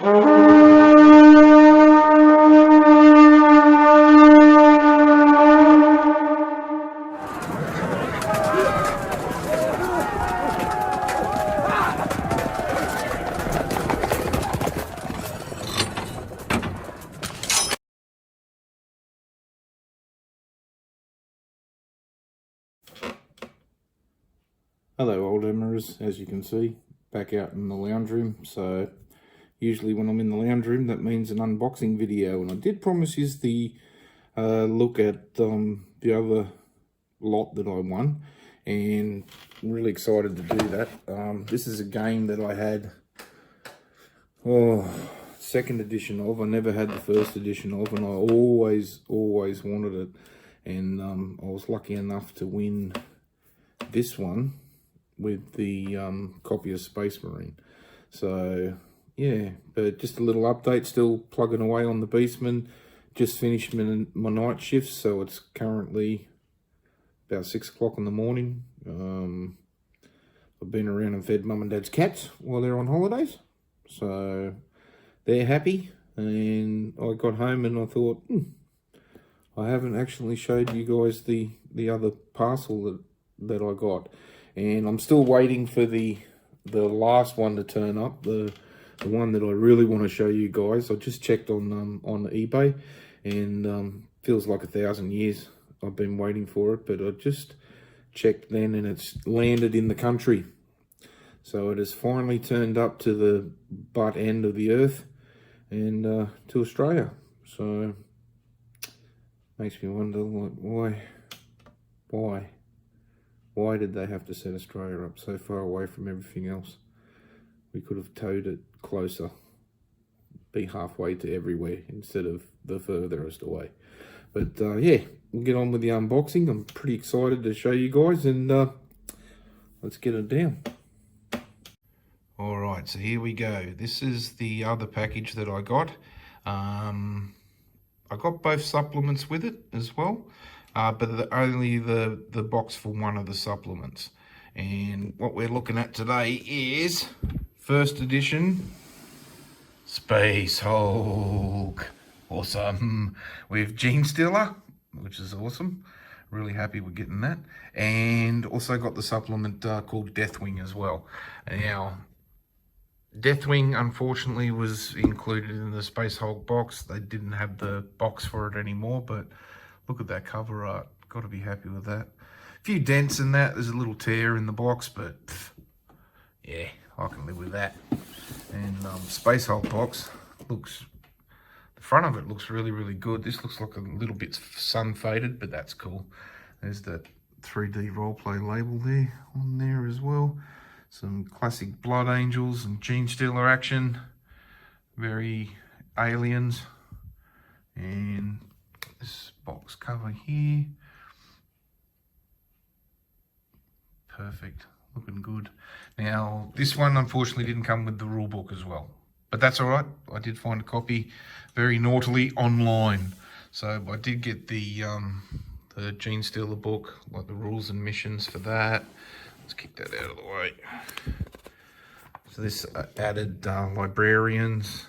Hello Oldhammers, as you can see, back out in the lounge room. So usually when I'm in the lounge room that means an unboxing video, and I did promise you the look at the other lot that I won, and I'm really excited to do that. This is a game that I had second edition of. I never had the first edition of, and I always wanted it, and I was lucky enough to win this one with the copy of Space Marine. So yeah, but just a little update, still plugging away on the beastmen. Just finished my night shifts, so it's currently about 6 o'clock in the morning. I've been around and fed mum and dad's cats while they're on holidays, so they're happy. And I got home and I thought, I haven't actually showed you guys the other parcel that I got, and I'm still waiting for the last one to turn up, the one that I really want to show you guys. I just checked on eBay, and feels like 1,000 years I've been waiting for it, but I just checked then and it's landed in the country. So it has finally turned up to the butt end of the earth and to Australia. So makes me wonder, like, why did they have to set Australia up so far away from everything else? We could have towed it closer, be halfway to everywhere instead of the furthest away. But yeah, we'll get on with the unboxing. I'm pretty excited to show you guys, and let's get it down. Alright, so here we go. This is the other package that I got. I got both supplements with it as well. But only the box for one of the supplements. And what we're looking at today is first edition Space Hulk. Awesome. With Gene Stealer, which is awesome. Really happy we're getting that. And also got the supplement called Deathwing as well. Now, Deathwing unfortunately was included in the Space Hulk box. They didn't have the box for it anymore, but look at that cover art. Got to be happy with that. A few dents in that. There's a little tear in the box, but yeah, I can live with that. And Space Hulk box looks, the front of it looks really good. This looks like a little bit sun faded, but that's cool. There's that 3D roleplay label there on there as well. Some classic Blood Angels and Gene Stealer action. Very aliens. And this box cover here. Perfect, looking good. Now, this one unfortunately didn't come with the rule book as well, but that's all right. I did find a copy very naughtily online. So I did get the Gene Stealer book, like the rules and missions for that. Let's kick that out of the way. So this added librarians.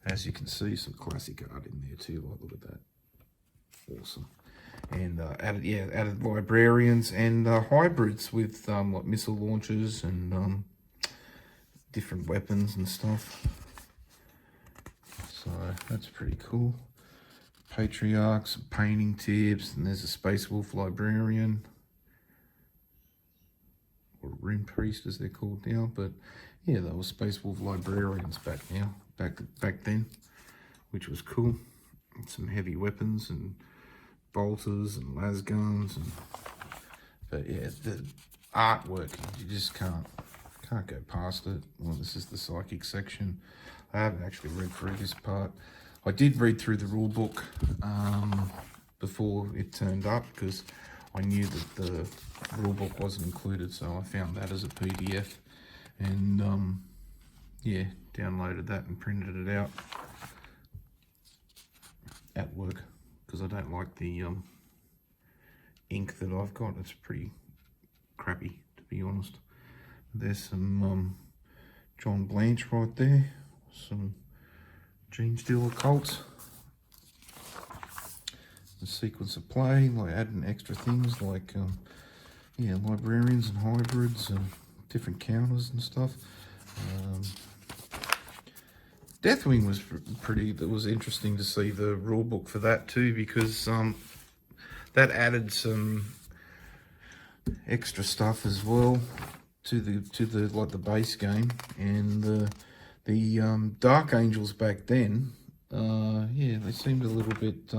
As you can see, some classic art in there too. Like, look at that. Awesome. And added librarians and hybrids with like missile launchers and different weapons and stuff. So that's pretty cool. Patriarchs, painting tips, and there's a Space Wolf librarian, or Rim Priest as they're called now. But yeah, they were Space Wolf librarians back then, which was cool. And some heavy weapons and bolters and las guns, but yeah, the artwork, you just can't go past it. Well, this is the psychic section. I haven't actually read through this part. I did read through the rule book before it turned up, because I knew that the rule book wasn't included, so I found that as a PDF, and yeah, downloaded that and printed it out at work, because I don't like the ink that I've got. It's pretty crappy, to be honest. There's some John Blanche right there, some Gene Stealer Cults. The sequence of play, like adding extra things like yeah, librarians and hybrids and different counters and stuff. Deathwing was pretty. That was interesting to see the rule book for that too, because that added some extra stuff as well to the like the base game. And the Dark Angels back then, yeah, they seemed a little bit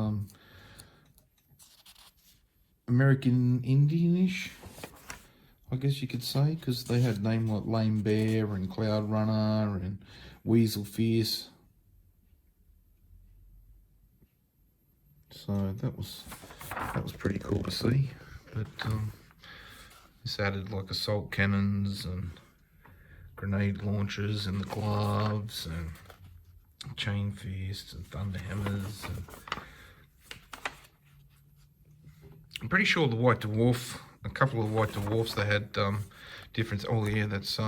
American Indian-ish, I guess you could say, because they had names like Lame Bear and Cloud Runner and Weasel Fierce. So that was pretty cool to see. But this added like assault cannons and grenade launchers and the gloves and chain fists and thunder hammers. And I'm pretty sure the White Dwarf, a couple of White Dwarfs, they had different. Oh yeah, that's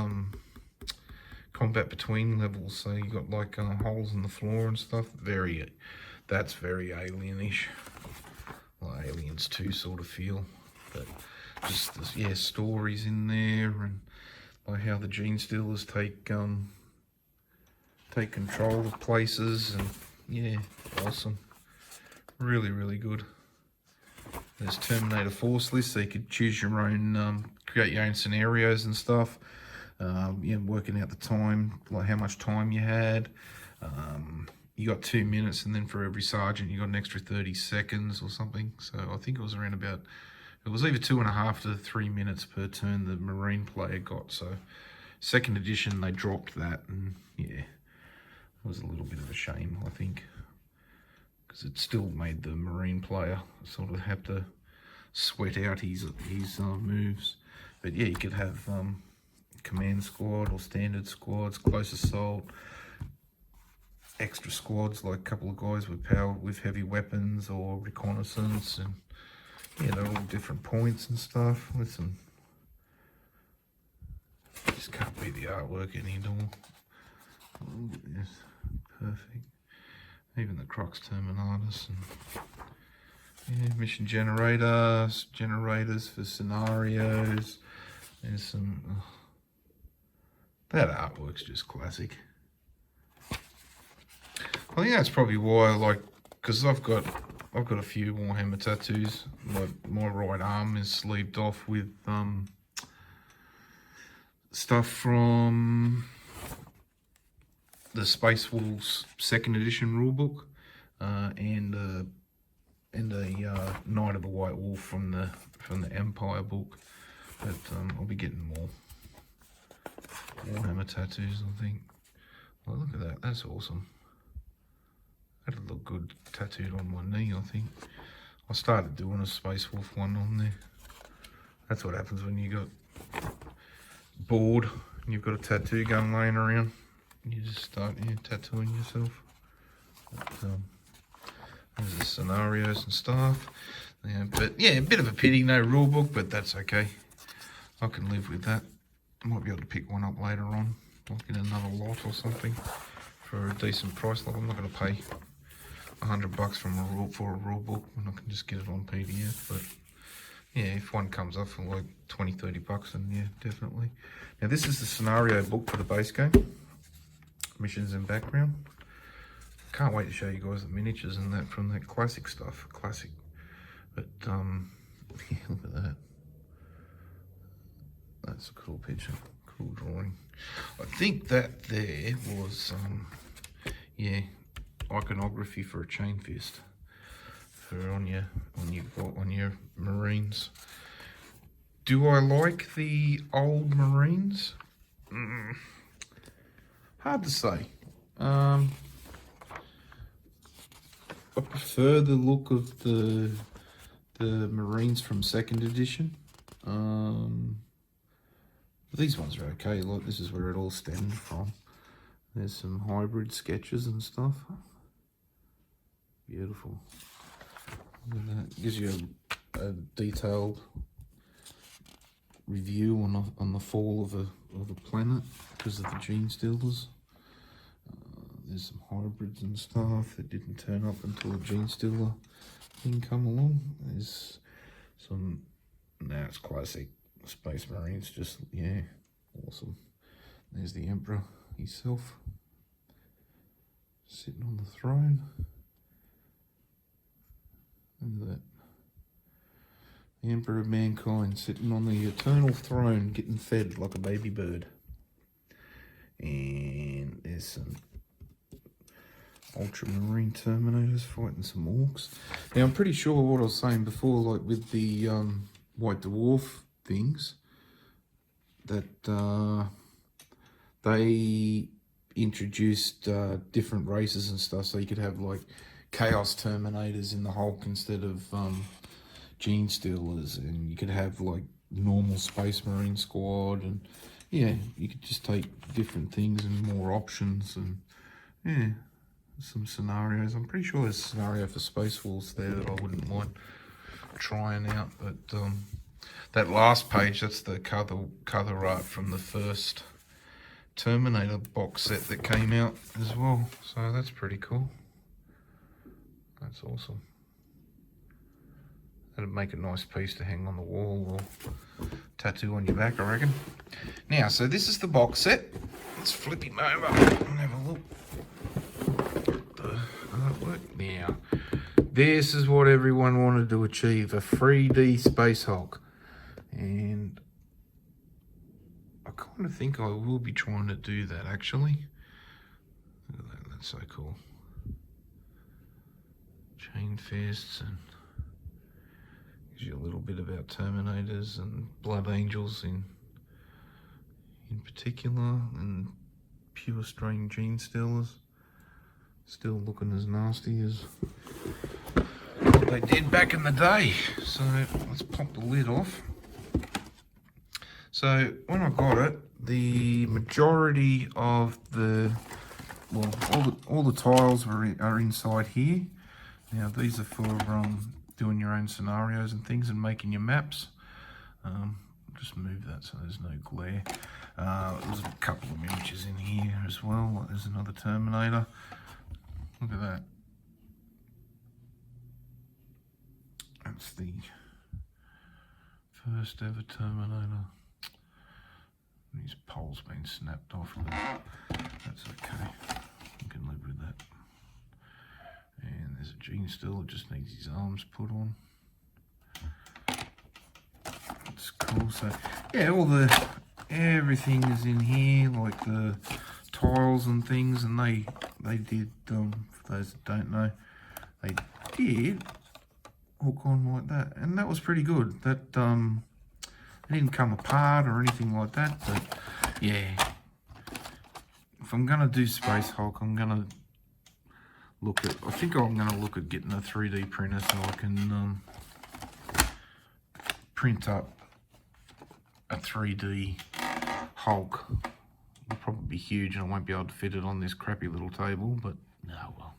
combat between levels. So you got like holes in the floor and stuff. That's very alien-ish. Well, Aliens 2 sort of feel, but just this, yeah, stories in there and like how the Gene Stealers take control of places, and yeah, awesome. Really, really good. There's Terminator Force list, so you could choose your own, create your own scenarios and stuff. Yeah, working out the time, like how much time you had. You got 2 minutes, and then for every sergeant, you got an extra 30 seconds or something. So I think it was around about, it was either 2.5 to 3 minutes per turn the Marine player got. So second edition, they dropped that, and yeah, it was a little bit of a shame, I think, because it still made the Marine player sort of have to sweat out his moves. But yeah, you could have command squad or standard squads, close assault, extra squads, like a couple of guys with heavy weapons or reconnaissance, and yeah, they're all different points and stuff. Listen, just can't beat the artwork anymore. Oh, yes, perfect. Even the Crux Terminatus and yeah, mission generators for scenarios. There's some. That artwork's just classic. I think that's probably why I like, because I've got a few Warhammer tattoos. Like my right arm is sleeved off with stuff from the Space Wolves 2nd edition rulebook, and a Knight of the White Wolf from the Empire book. But I'll be getting more Warhammer tattoos, I think. Well, look at that. That's awesome. That'd look good tattooed on my knee, I think. I started doing a Space Wolf one on there. That's what happens when you got bored and you've got a tattoo gun laying around. You just start tattooing yourself. But, there's the scenarios and stuff. Yeah, but yeah, a bit of a pity, no rule book, but that's okay. I can live with that. I might be able to pick one up later on, like in another lot or something, for a decent price. Like, I'm not going to pay $100 for a rule book when I can just get it on PDF. But yeah, if one comes up for like $20-30, then yeah, definitely. Now this is the scenario book for the base game, missions and background. Can't wait to show you guys the miniatures and that from that classic stuff. Classic. But yeah, look at that. That's a cool picture, cool drawing. I think that there was yeah, iconography for a chain fist for on your Marines. Do I like the old Marines? Hard to say. I prefer the look of the Marines from 2nd edition. These ones are okay. Look, this is where it all stemmed from. There's some hybrid sketches and stuff. Beautiful. Look at that. Gives you a detailed review on the fall of a planet because of the Gene Stealers. there's some hybrids and stuff that didn't turn up until the Gene Stealer thing come along. There's some, now it's classic Space Marines, just, yeah, awesome. There's the Emperor himself, sitting on the throne. Look at that. The Emperor of Mankind sitting on the eternal throne, getting fed like a baby bird. And there's some Ultramarine Terminators fighting some orcs. Now, I'm pretty sure what I was saying before, like with the White Dwarf things, that they introduced different races and stuff, so you could have like Chaos Terminators in the Hulk instead of Gene Stealers, and you could have like normal Space Marine squad, and yeah, you could just take different things and more options, and yeah, some scenarios. I'm pretty sure there's a scenario for Space Wolves there that I wouldn't mind trying out, but that last page, that's the cover art from the first Terminator box set that came out as well, so that's pretty cool. That's awesome. That'd make a nice piece to hang on the wall or tattoo on your back, I reckon. Now, so this is the box set. Let's flip him over and have a look at the artwork. Now, this is what everyone wanted to achieve, a 3D Space Hulk. And I kind of think I will be trying to do that, actually. Look at that, that's so cool. Chain fists, and gives you a little bit about Terminators and Blood Angels in particular, and pure strain Gene Stealers. Still looking as nasty as what they did back in the day. So let's pop the lid off. So when I got it, the majority of the, well, all the tiles are inside here. Now these are for doing your own scenarios and things and making your maps. Just move that so there's no glare. There's a couple of miniatures in here as well. There's another Terminator. Look at that. That's the first ever Terminator. His pole's been snapped off, but that's okay. You can live with that. And there's a Gene Stealer, just needs his arms put on. That's cool. So yeah, everything is in here, like the tiles and things, and they did, for those that don't know, they did hook on like that, and that was pretty good. That it didn't come apart or anything like that, but yeah, if I'm gonna do Space Hulk, I'm gonna look at, I think I'm gonna look at getting a 3D printer so I can print up a 3D Hulk. It'll probably be huge and I won't be able to fit it on this crappy little table, but no, well,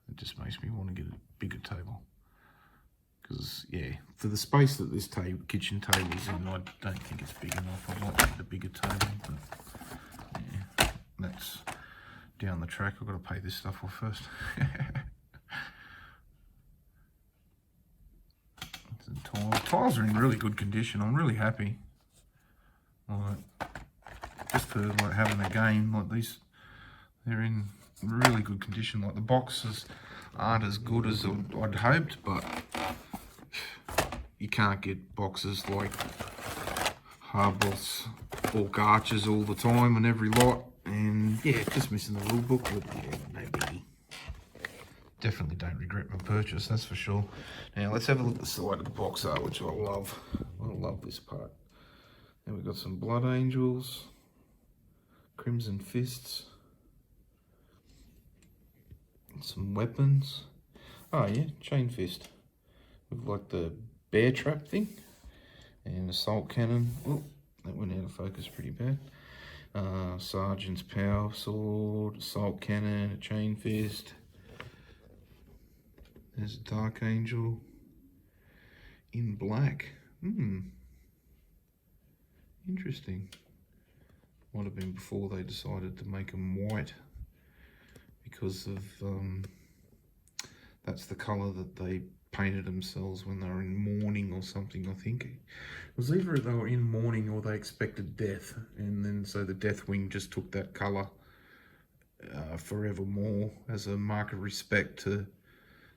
it just makes me want to get a bigger table. Because, yeah, for the space that this kitchen table's in, I don't think it's big enough. I'd like to get a bigger table, but yeah, that's down the track. I've got to pay this stuff off first. Tiles are in really good condition. I'm really happy. Like, just for like having a game like these, they're in really good condition. Like the boxes aren't as good as I'd hoped, but you can't get boxes like Hardboss Orc Archers all the time on every lot. And yeah, just missing the rule book, but yeah, no biggie. Definitely don't regret my purchase, that's for sure. Now let's have a look at the side of the box art, which I love. I love this part. Then we've got some Blood Angels, Crimson Fists, and some weapons. Oh yeah, Chain Fist. With like the bear trap thing. And Assault Cannon. Oh, that went out of focus pretty bad. Sergeant's Power Sword, Assault Cannon, a Chain Fist. There's a Dark Angel in black. Interesting. Might have been before they decided to make them white. because of that's the colour that they painted themselves when they were in mourning or something. I think it was either they were in mourning or they expected death, and then so the Deathwing just took that colour forevermore as a mark of respect to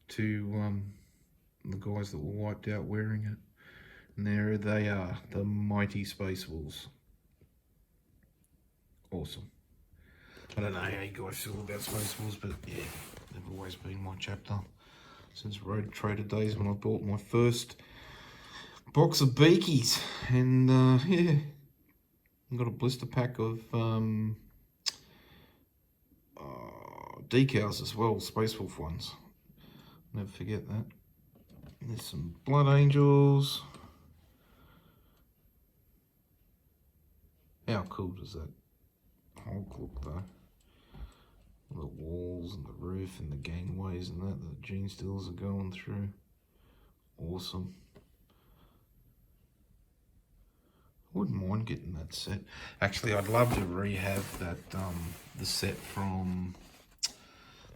the guys that were wiped out wearing it. And there they are, the mighty Space Wolves. Awesome. I don't know how you guys feel about Space Wolves, but yeah, they've always been my chapter since Road Trader days when I bought my first box of Beakies. And yeah, I got a blister pack of decals as well, Space Wolf ones. Never forget that. There's some Blood Angels. How cool does that Hulk look though? The walls and the roof and the gangways and that the gene stealers are going through. Awesome. I wouldn't mind getting that set. Actually, I'd love to rehab that the set from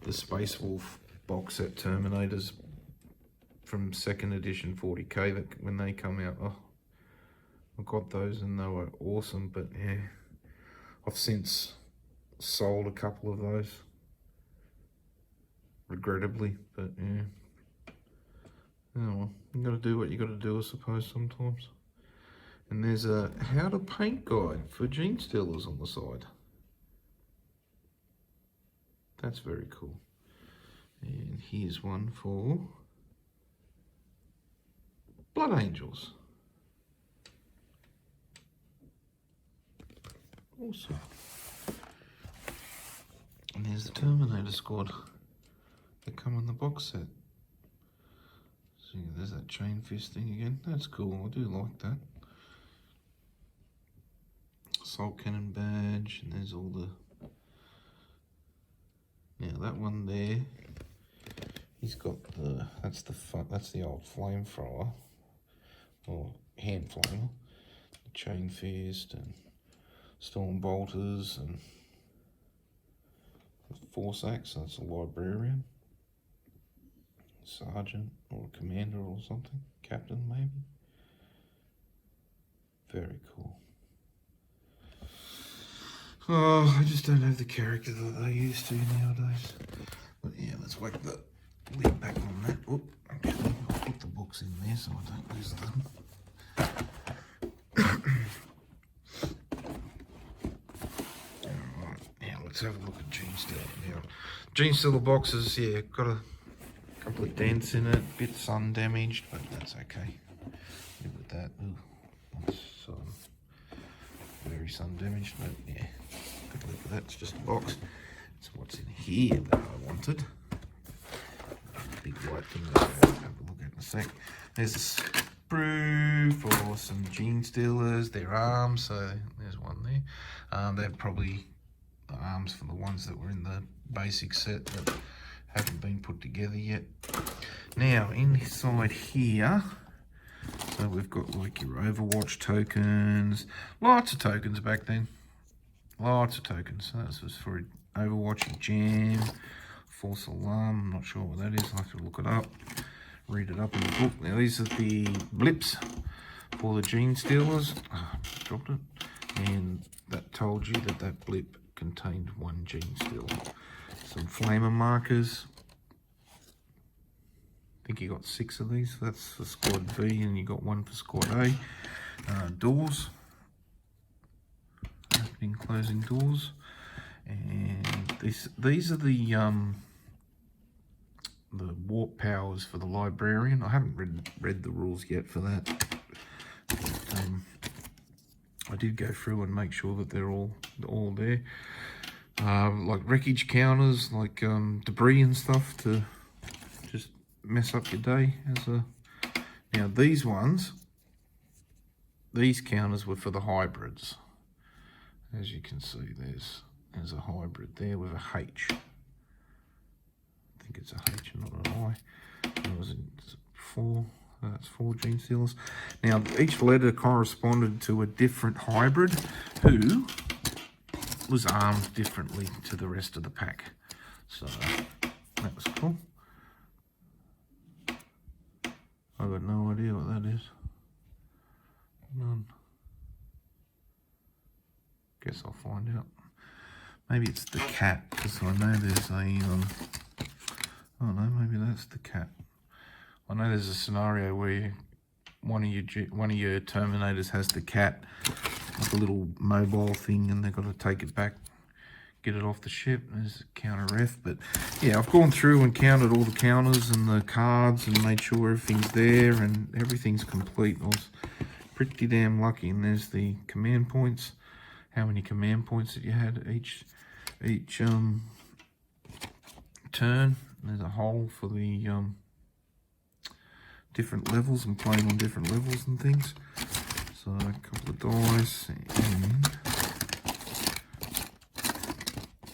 the Space Wolf box set Terminators from 2nd edition 40k that when they come out. Oh, I got those and they were awesome, but yeah, I've since sold a couple of those, regrettably, but yeah. Oh well, you gotta do what you gotta do, I suppose, sometimes. And there's a how to paint guide for gene stealers on the side. That's very cool. And here's one for Blood Angels. Awesome. And there's the Terminator squad that come in the box set. So there's that chain fist thing again. That's cool. I do like that. Assault cannon badge, and there's all the. Now that one there, he's got the. That's the old flamethrower or hand flamer. The chain fist and storm bolters and force axe. That's a librarian, sergeant or a commander or something, captain maybe. Very cool. Oh, I just don't have the character that they used to nowadays. But yeah, let's whack the lid back on that. Oop, actually, I'll put the books in there so I don't lose them. Alright, now let's have a look at Gene Stealer. Now, Gene Stealer boxes, yeah, got a couple of dents in it, bit sun damaged, but that's okay. Live with that. Ooh, that's very sun damaged, but yeah, good look at that. It's just a box. So what's in here that I wanted? Big white thing that I'll have a look at in a sec. There's a sprue for some Gene Stealers, their arms. So there's one there. They're probably the arms for the ones that were in the basic set that haven't been put together yet. Now inside here, so we've got like your Overwatch tokens, lots of tokens back then, lots of tokens. So this was for Overwatch Jam, False Alarm, I'm not sure what that is, I'll have to look it up, read it up in the book. Now these are the blips for the Gene Stealers. Oh, dropped it. And that told you that that blip contained one Gene Stealer. Some flamer markers. I think you got 6 of these. That's for Squad B, and you got 1 for Squad A. Doors, opening, closing doors, and these are the warp powers for the librarian. I haven't read the rules yet for that. But, I did go through and make sure that they're all there. Like wreckage counters, like debris and stuff to just mess up your day. Now these ones, these counters were for the hybrids. As you can see, there's a hybrid there with a H. I think it's a H and not an I. That was 4. That's 4 Gene Stealers. Now each letter corresponded to a different hybrid who was armed differently to the rest of the pack. So that was cool. I've got no idea what that is. None. Guess I'll find out. Maybe it's the cat, because I know there's a oh no, maybe that's the cat. I know there's a scenario where one of your Terminators has the cat, like a little mobile thing, and they've got to take it back, get it off the ship. There's a counter F, but yeah, I've gone through and counted all the counters and the cards and made sure everything's there and everything's complete. I was pretty damn lucky. And there's the command points. How many command points that you had each turn. There's a hole for the different levels and playing on different levels and things. So a couple of dice, and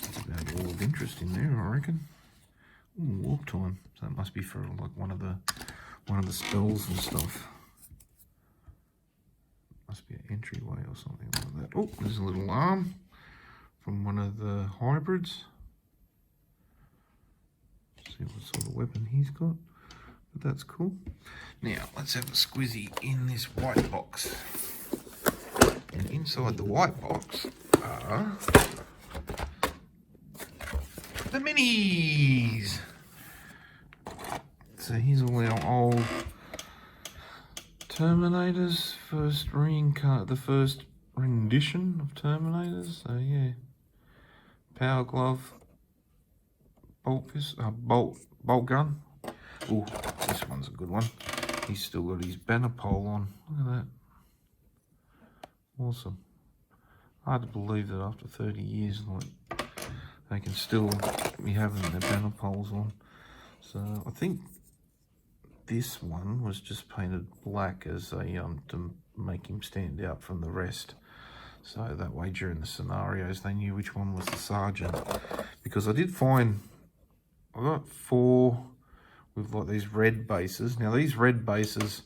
that's about all of interest in there, I reckon. Ooh, warp time. So that must be for like one of the spells and stuff. Must be an entryway or something like that. Oh, there's a little arm from one of the hybrids. See what sort of weapon he's got. But that's cool. Now, let's have a squizzy in this white box. And inside the white box are the minis. So here's all our old Terminators, the first rendition of Terminators. So yeah, power glove, bolt gun. Oh, this one's a good one. He's still got his banner pole on. Look at that. Awesome. Hard to believe that after 30 years, like, they can still be having their banner poles on. So I think this one was just painted black as a to make him stand out from the rest. So that way during the scenarios they knew which one was the sergeant. Because I did find I got 4 with like these red bases. Now these red bases,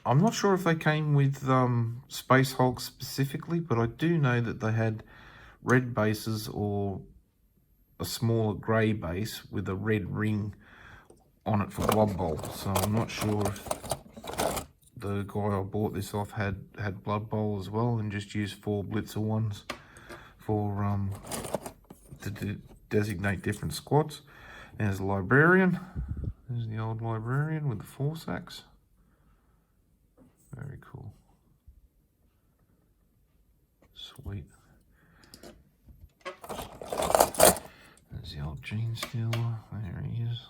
I'm not sure if they came with Space Hulk specifically, but I do know that they had red bases or a smaller grey base with a red ring on it for Blood Bowl. So I'm not sure if the guy I bought this off had Blood Bowl as well and just used 4 Blitzer ones for to designate different squads. There's the Librarian. There's the old Librarian with the 4 sacks. Very cool. Sweet. There's the old Gene Stealer. There he is.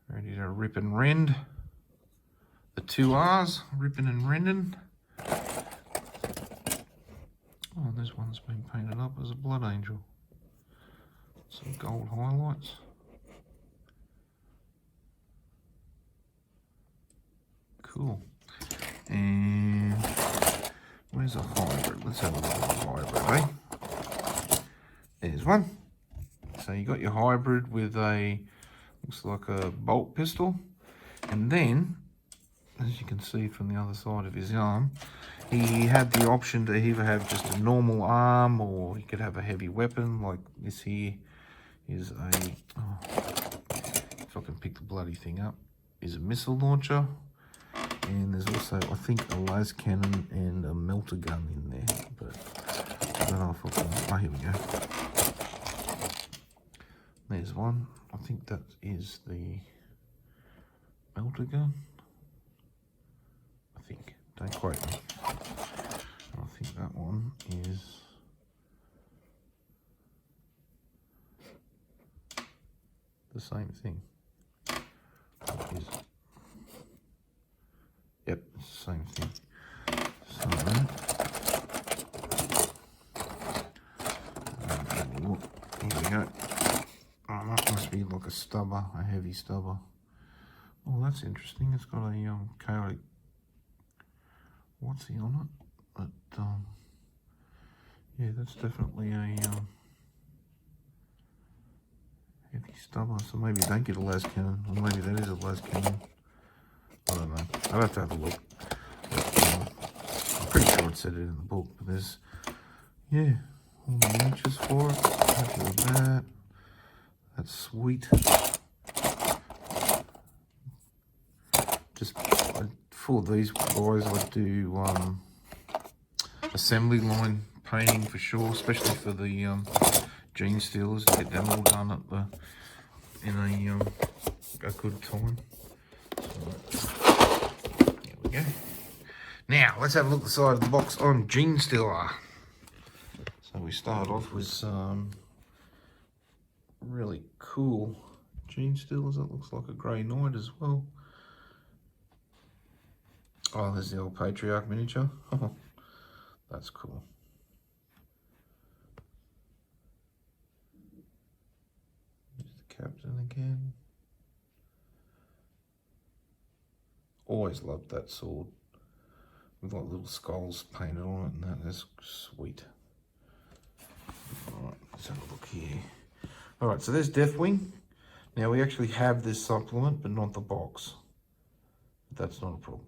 Ready to rip and rend. The 2 R's, ripping and rending. Oh, this one's been painted up as a Blood Angel. Some gold highlights. Cool. And where's a hybrid? Let's have a look at the hybrid, eh? There's one. So you got your hybrid with a, looks like a bolt pistol. And then, as you can see from the other side of his arm, he had the option to either have just a normal arm or he could have a heavy weapon. Like this here is a, oh, if I can pick the bloody thing up, is a missile launcher. And there's also, I think, a las cannon and a melter gun in there. But I don't know if I can, oh, here we go. There's one. I think that is the melter gun. I think. Don't quote me. I think that one is the same thing. Is, yep, it's the same thing. So, look, here we go. Oh, that must be like a stubber, a heavy stubber. Oh, that's interesting. It's got a chaotic. What's he on it? But yeah, that's definitely a heavy stubber. So maybe don't get a las cannon, or maybe that is a las cannon. I don't know. I'll have to have a look. But, I'm pretty sure it said it in the book. But there's, yeah, all the inches for it. Happy with that. That's sweet. Just for these guys, I do assembly line painting for sure, especially for the gene stealers, to get them all done at the in a good time. So, there we go. Now let's have a look at the side of the box on Gene Stealer. So we start off with some really cool Gene Stealers. That looks like a Grey Knight as well. Oh, there's the old Patriarch miniature. Oh, that's cool. There's the Captain again. Always loved that sword with like little skulls painted on it, and that is sweet. Alright, let's have a look here. Alright, so there's Deathwing. Now we actually have this supplement, but not the box. That's not a problem.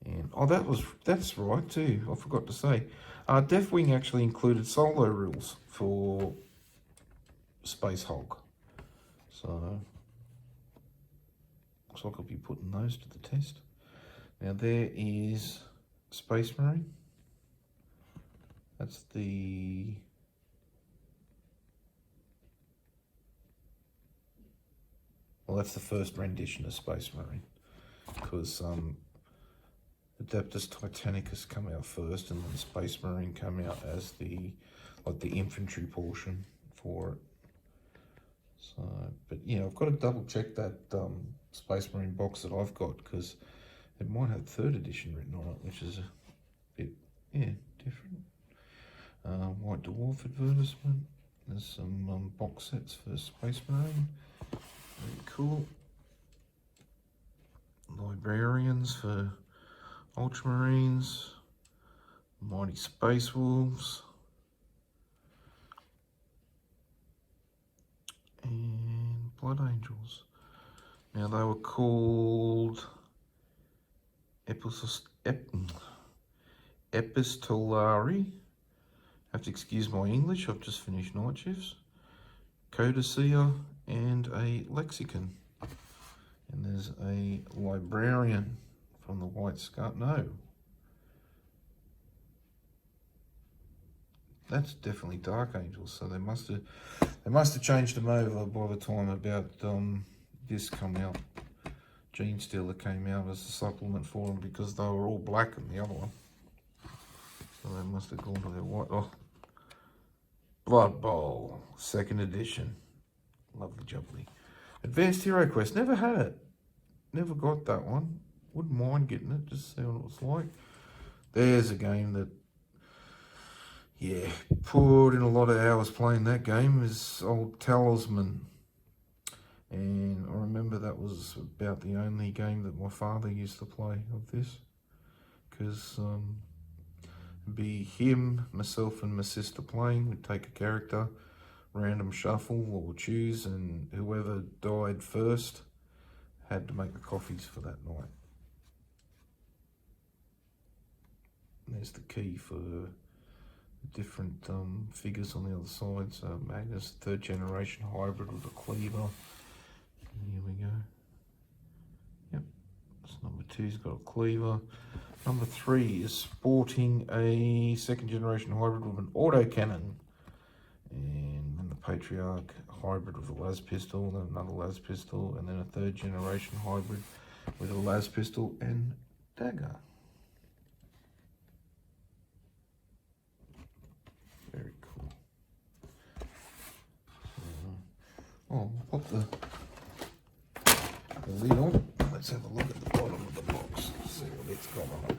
And oh, that's right too. I forgot to say. Deathwing actually included solo rules for Space Hulk. So looks like I'll be putting those to the test. Now there is Space Marine. That's the that's the first rendition of Space Marine, because Adeptus Titanicus come out first, and then Space Marine come out as the infantry portion for it. So, but yeah, I've got to double check that Space Marine box that I've got, because it might have 3rd edition written on it, which is a bit different. White Dwarf advertisement. There's some box sets for Space Marine. Very cool. Librarians for Ultramarines. Mighty Space Wolves. And Blood Angels. Now they were called Epistolari. Have to excuse my English, I've just finished night shifts. Codicea and a Lexicon. And there's a Librarian from the White Scar. No. That's definitely Dark Angels, so they must have changed them over by the time about this come out. Gene Stealer came out as a supplement for them, because they were all black in the other one. So they must have gone to their white. Oh, Blood Bowl, 2nd edition. Lovely jubbly. Advanced Hero Quest, never had it. Never got that one. Wouldn't mind getting it, just to see what it was like. There's a game that, yeah, put in a lot of hours playing that game, is old Talisman. And I remember that was about the only game that my father used to play of this. Because it'd be him, myself and my sister playing. We'd take a character, random shuffle or choose, and whoever died first had to make the coffees for that night. And there's the key for the different figures on the other side. So Magnus, 3rd generation hybrid with a cleaver. Here we go. Yep, that's number 2's got a cleaver. Number 3 is sporting a 2nd generation hybrid with an autocannon. And then the Patriarch hybrid with a las pistol, then another las pistol, and then a 3rd generation hybrid with a las pistol and dagger. Very cool. I'll pop the lid on. Let's have a look at the bottom of the box. See what it's got on it.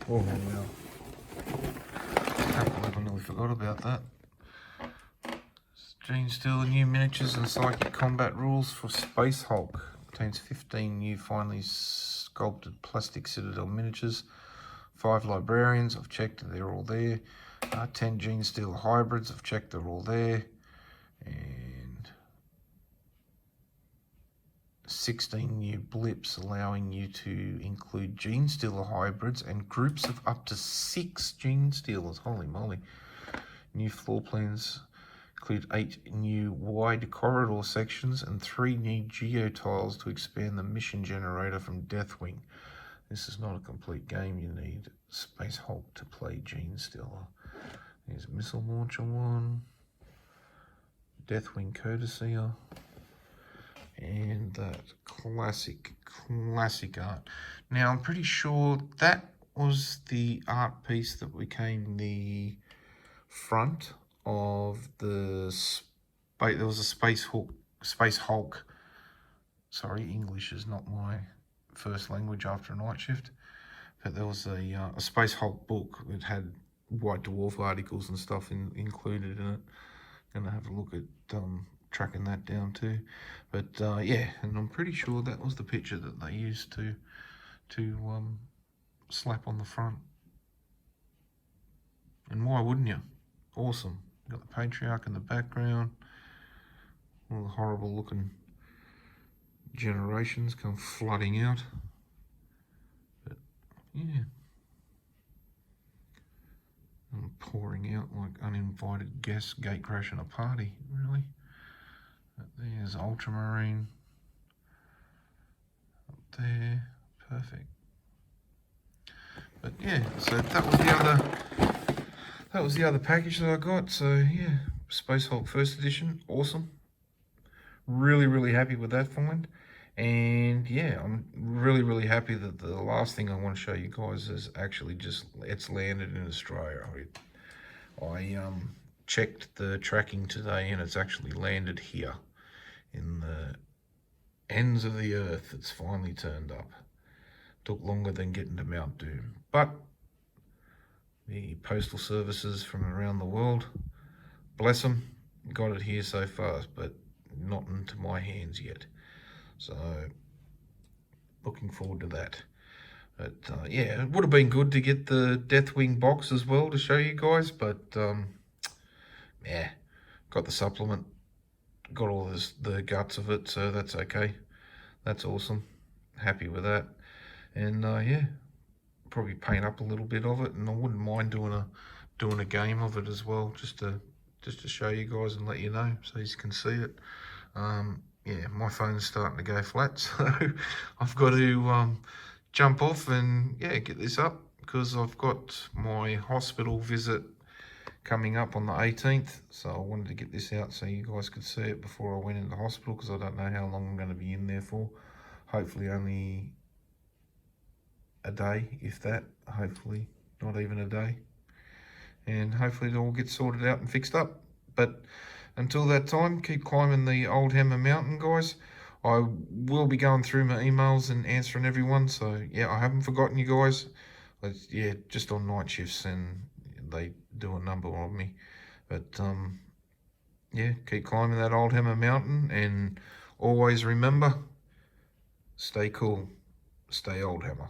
Oh wow. Can't believe I nearly forgot about that. Gene Stealer new miniatures and psychic combat rules for Space Hulk. Contains 15 new finely sculpted plastic Citadel miniatures. 5 Librarians, I've checked, they're all there. 10 Gene Stealer hybrids, I've checked, they're all there. And 16 new blips, allowing you to include Gene Stealer hybrids and groups of up to 6 Gene Stealers. Holy moly. New floor plans include 8 new wide corridor sections and 3 new geotiles to expand the mission generator from Deathwing. This is not a complete game. You need Space Hulk to play Gene Stealer. There's missile launcher one, Deathwing Codicea, and that classic art. Now I'm pretty sure that was the art piece that became the front of the there was a Space Hulk. Sorry, English is not my first language after a night shift. But there was a Space Hulk book that had White Dwarf articles and stuff included in it. Gonna have a look at tracking that down too. But yeah, and I'm pretty sure that was the picture that they used to slap on the front. And why wouldn't you? Awesome. Got the Patriarch in the background. All the horrible looking generations come flooding out. But yeah. I'm pouring out like uninvited guests gate crashing a party, really. But there's Ultramarine up there. Perfect. But yeah, so that was the other package that I got. So yeah, Space Hulk First Edition, awesome. Really happy with that find. And yeah, I'm really happy that the last thing I want to show you guys is actually it's landed in Australia. I checked the tracking today and it's actually landed here in the ends of the earth. It's finally turned up. Took longer than getting to Mount Doom, but the postal services from around the world, bless them, got it here so fast, but not into my hands yet. So looking forward to that. But yeah, it would have been good to get the Deathwing box as well to show you guys, but yeah, got the supplement, got all the guts of it, so that's okay. That's awesome. Happy with that. And yeah, probably paint up a little bit of it, and I wouldn't mind doing a game of it as well, just to show you guys and let you know so you can see it. Yeah, my phone's starting to go flat, so I've got to jump off and yeah, get this up, because I've got my hospital visit coming up on the 18th, so I wanted to get this out so you guys could see it before I went into hospital, because I don't know how long I'm going to be in there for. Hopefully only a day, if that. Hopefully not even a day, and hopefully it all gets sorted out and fixed up. But until that time, keep climbing the Oldhammer Mountain, guys. I will be going through my emails and answering everyone, so yeah, I haven't forgotten you guys. Yeah, just on night shifts and they do a number of me. But yeah, keep climbing that Oldhammer Mountain, and always remember, stay cool, stay Oldhammer.